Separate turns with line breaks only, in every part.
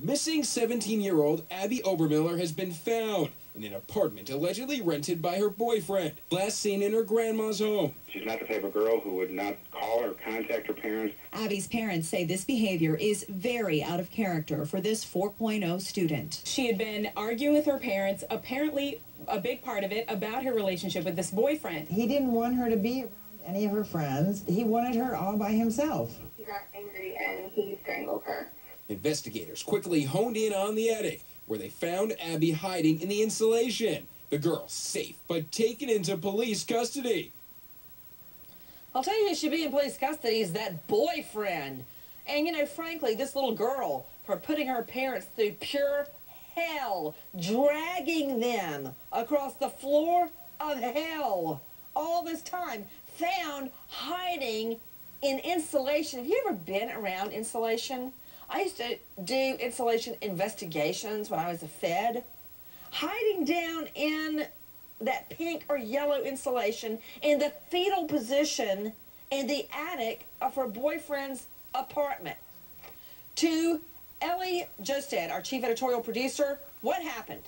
Missing 17-year-old Abbi Obermiller has been found in an apartment allegedly rented by her boyfriend. Last seen in her grandma's home.
She's not the type of girl who would not call or contact her parents.
Abbi's parents say this behavior is very out of character for this 4.0 student.
She had been arguing with her parents, apparently a big part of it, about her relationship with this boyfriend.
He didn't want her to be around any of her friends. He wanted her all by himself.
He got angry and he strangled her.
Investigators quickly honed in on the attic, where they found Abbi hiding in the insulation. The girl safe, but taken into police custody.
I'll tell you who should be in police custody is that boyfriend. And, you know, frankly, this little girl, for putting her parents through pure hell, dragging them across the floor of hell all this time, found hiding in insulation. Have you ever been around insulation? I used to do insulation investigations when I was a Fed. Hiding down in that pink or yellow insulation in the fetal position in the attic of her boyfriend's apartment. To Ellie Jostad, our chief editorial producer, what happened?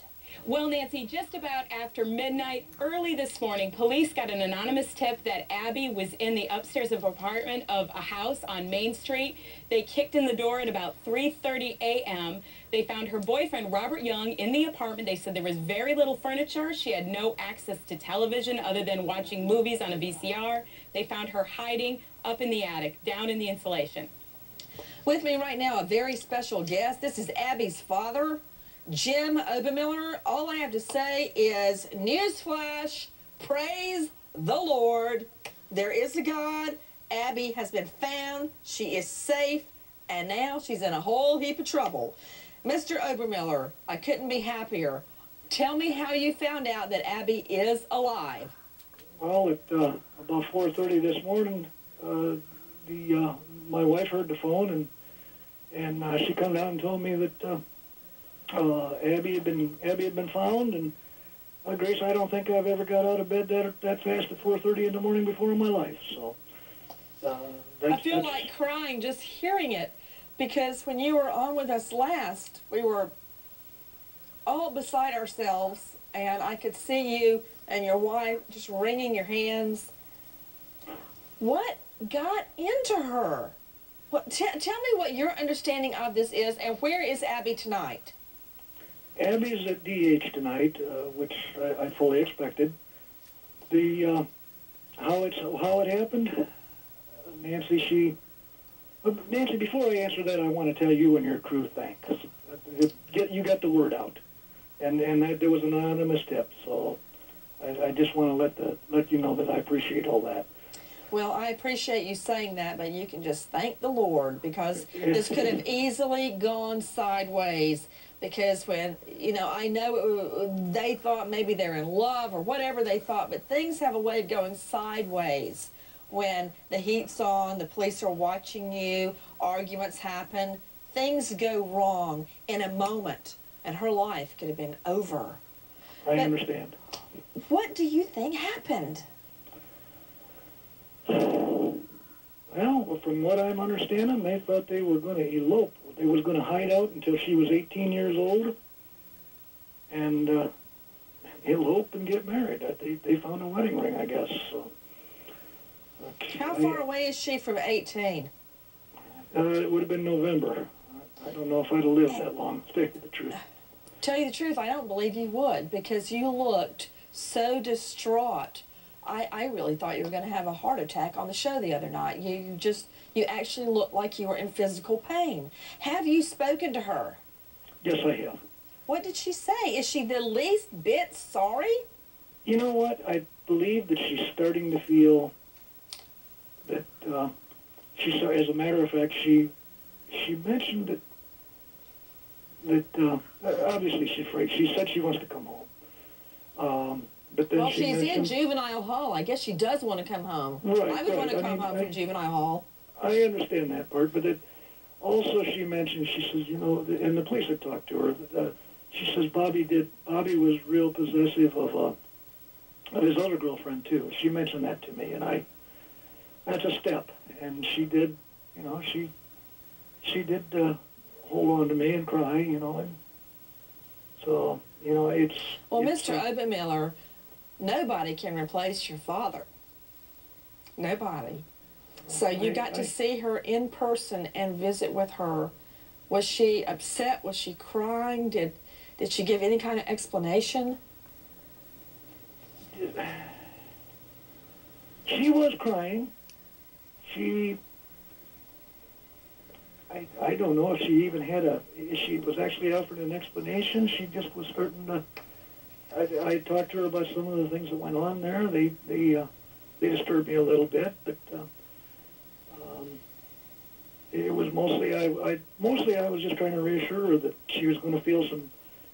Well, Nancy, just about after midnight, early this morning, police got an anonymous tip that Abbi was in the upstairs of apartment of a house on Main Street. They kicked in the door at about 3:30 a.m. They found her boyfriend, Robert Young, in the apartment. They said there was very little furniture. She had no access to television other than watching movies on a VCR. They found her hiding up in the attic, down in the insulation.
With me right now, a very special guest. This is Abbi's father, Jim Obermiller. All I have to say is, newsflash, praise the Lord. There is a God. Abbi has been found. She is safe. And now she's in a whole heap of trouble. Mr. Obermiller, I couldn't be happier. Tell me how you found out that Abbi is alive.
Well, at about 4:30 this morning, my wife heard the phone, and she come down and told me that Abbi had been found, and Grace, I don't think I've ever got out of bed that fast at 4:30 in the morning before in my life. So
I feel like crying just hearing it, because when you were on with us last, we were all beside ourselves, and I could see you and your wife just wringing your hands. What got into her? Tell me what your understanding of this is, and where is Abbi tonight?
Abbi's at DH tonight, which I fully expected. How it happened, Nancy. Nancy, before I answer that, I want to tell you and your crew thanks. You got the word out, and that there was an anonymous tip. So I just want to let you know that I appreciate all that.
Well, I appreciate you saying that, but you can just thank the Lord, because this could have easily gone sideways. Because when, you know, I know they thought maybe they're in love or whatever they thought, but things have a way of going sideways. When the heat's on, the police are watching you, arguments happen, things go wrong in a moment, and her life could have been over.
I understand.
What do you think happened?
Well, from what I'm understanding, they thought they were going to elope. They was going to hide out until she was 18 years old and elope and get married. They found a wedding ring, I guess. So,
How far away is she from 18?
It would have been November. I don't know if I'd have lived that long, to tell you the truth.
Tell you the truth, I don't believe you would, because you looked so distraught. I really thought you were going to have a heart attack on the show the other night. You actually looked like you were in physical pain. Have you spoken to her?
Yes, I have.
What did she say? Is she the least bit sorry?
You know what? I believe that she's starting to feel that as a matter of fact, she mentioned that obviously she's afraid. She said she wants to come home. But then
she's in juvenile hall. I guess she does want to come home.
Right,
I would want to come home from juvenile hall.
I understand that part, but also she mentioned, she says, you know, and the police had talked to her, she says Bobby was real possessive of his other girlfriend, too. She mentioned that to me, and that's a step. And she did, you know, she did hold on to me and cry, you know, and so, you know, it's...
Well,
it's,
Mr. Obermiller, nobody can replace your father. Nobody. So you got to see her in person and visit with her. Was she upset? Was she crying? Did she give any kind of explanation?
She was crying. I don't know if she even had she was actually offered an explanation. She just was starting to, I talked to her about some of the things that went on there. They disturbed me a little bit, but it was mostly, I was just trying to reassure her that she was going to feel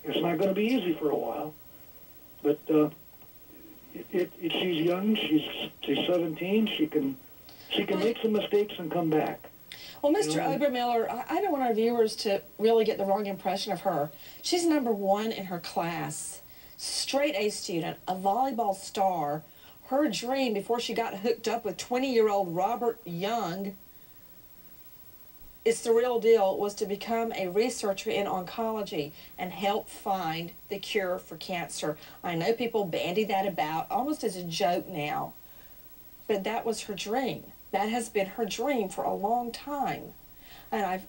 it's not going to be easy for a while, but she's young, she's 17, she can make some mistakes and come back.
Well, Mr. Obermiller, I don't want our viewers to really get the wrong impression of her. She's #1 in her class, straight A student, a volleyball star. Her dream before she got hooked up with 20-year-old Robert Young, it's the real deal, was to become a researcher in oncology and help find the cure for cancer. I know people bandy that about almost as a joke now, but that was her dream. That has been her dream for a long time. And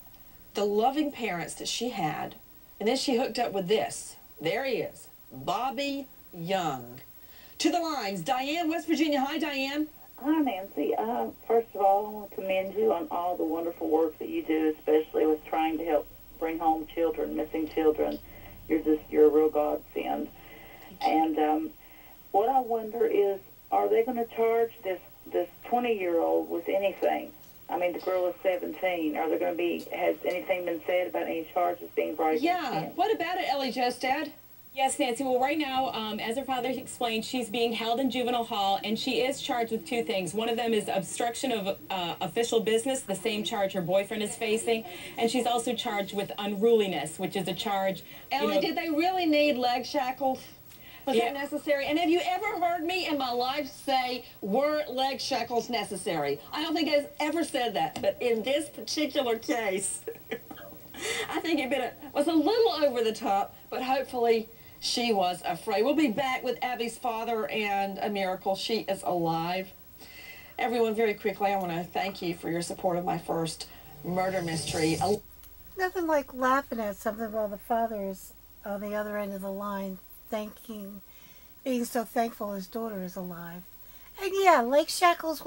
the loving parents that she had, and then she hooked up with this. There he is, Bobby Young. To the lines, Diane, West Virginia. Hi, Diane.
Hi, Nancy. First of all, I want to commend you on all the wonderful work that you do, especially with trying to help bring home children, missing children. You're a real godsend. And what I wonder is, are they going to charge this 20-year-old with anything? I mean, the girl is 17. Are there going to be, has anything been said about any charges being brought against him?
What about it, Ellie Jostad?
Yes, Nancy. Well, right now, as her father explained, she's being held in juvenile hall, and she is charged with 2 things. One of them is obstruction of official business, the same charge her boyfriend is facing, and she's also charged with unruliness, which is a charge.
Ellie, did they really need leg shackles? Was that necessary? And have you ever heard me in my life say, were leg shackles necessary? I don't think I've ever said that, but in this particular case, I think it was a little over the top, but hopefully she was afraid. We'll be back with Abby's father and a miracle. She is alive. Everyone, very quickly, I want to thank you for your support of my first murder mystery.
Nothing like laughing at something while the father is on the other end of the line, being so thankful his daughter is alive. And yeah, leg shackles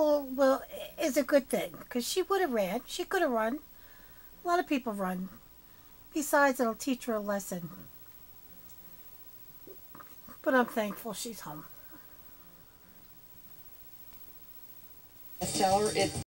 is a good thing, because she would have ran. She could have run. A lot of people run. Besides, it'll teach her a lesson. But I'm thankful she's home.
Bestseller, it's